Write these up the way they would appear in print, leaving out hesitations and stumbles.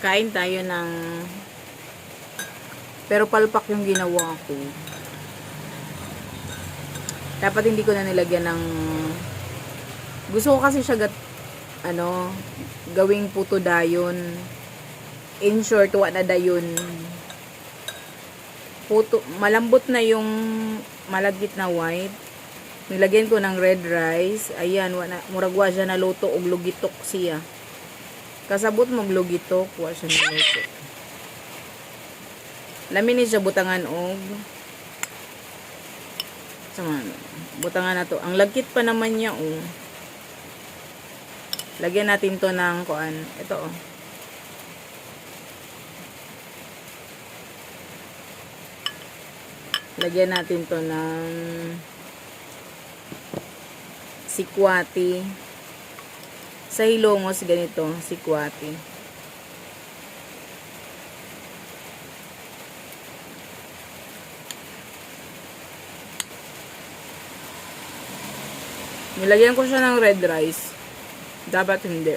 Kain tayo ng, pero palpak yung ginawa ko. Dapat hindi ko na nilagyan ng, gusto ko kasi siya gawing puto dayon. In short, wala na dayon. Puto, malambot na yung malagkit na white. Nilagyan ko ng red rice. Ayan, muragwa siya na luto og lugitok siya. Kasabot mo lugitok, wa siya na luto. Lamin ni siya butangan og sama, butangan na to. Ang lagkit pa naman niya, oh. Lagyan natin to ng kuan. Ito, oh. Lagyan natin to ng sikwati. Sa Hilongos, ganito, sikwati. Nilagyan ko siya ng red rice. Dapat hindi.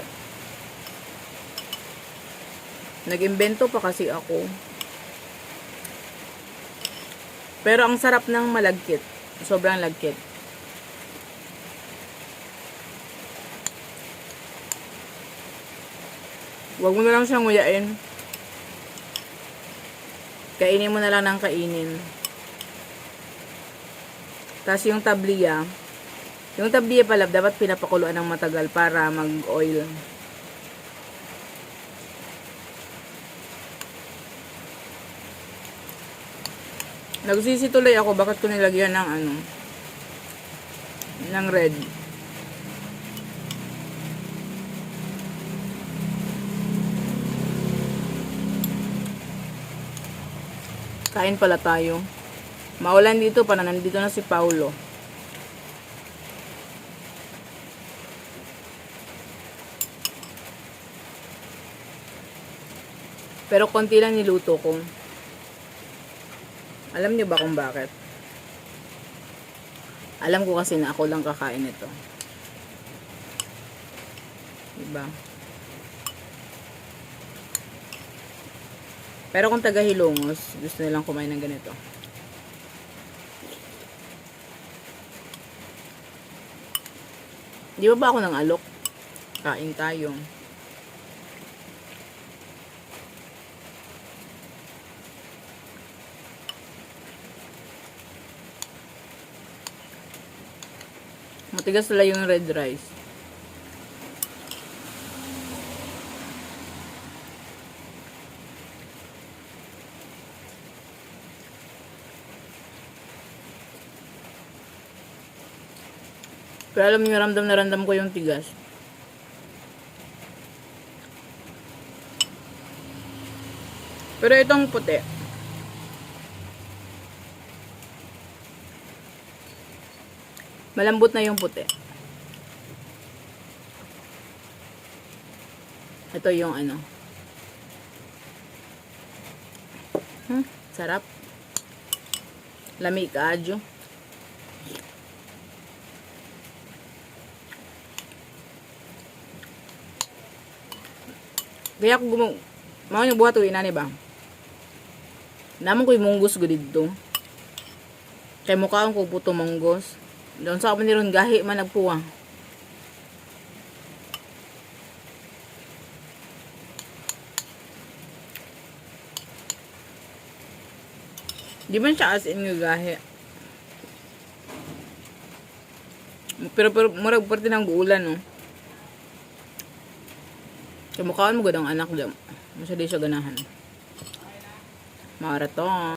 Nag-imbento pa kasi ako. Pero ang sarap ng malagkit. Sobrang lagkit. Huwag mo na lang siyang nguyain. Kainin mo na lang ng kainin. Tapos yung tabliya. Yung tabliya pala, dapat pinapakuluan ng matagal para mag-oil. Nagsisi tuloy ako bakit ko nilagyan ng ng red. Kain pala tayo. Maulan dito para nandito na si Paulo. Pero konti lang niluto ko. Alam niyo ba kung bakit? Alam ko kasi na ako lang kakain ito. Diba? Pero kung taga Hilongos, gusto nilang kumain ng ganito. Di ba ako ng alok? Kain tayo. Matigas pala yung red rice. Pero alam niyo, ramdam na ramdam ko yung tigas. Pero itong puti, malambot na yung puti. Ito yung sarap. Lami kaadyo. Kaya ako mga yung buhat o inani ba? Naman ko yung munggos ko dito. Kaya mukha ko puto munggos. Doon sa kapag niron gahi man nagpuwang. Di man siya as in nga gahi. Pero murag parte ng guulan, no? Kaya mukhaan mo gadang anak dyan. Masya di siya ganahan. Marathon.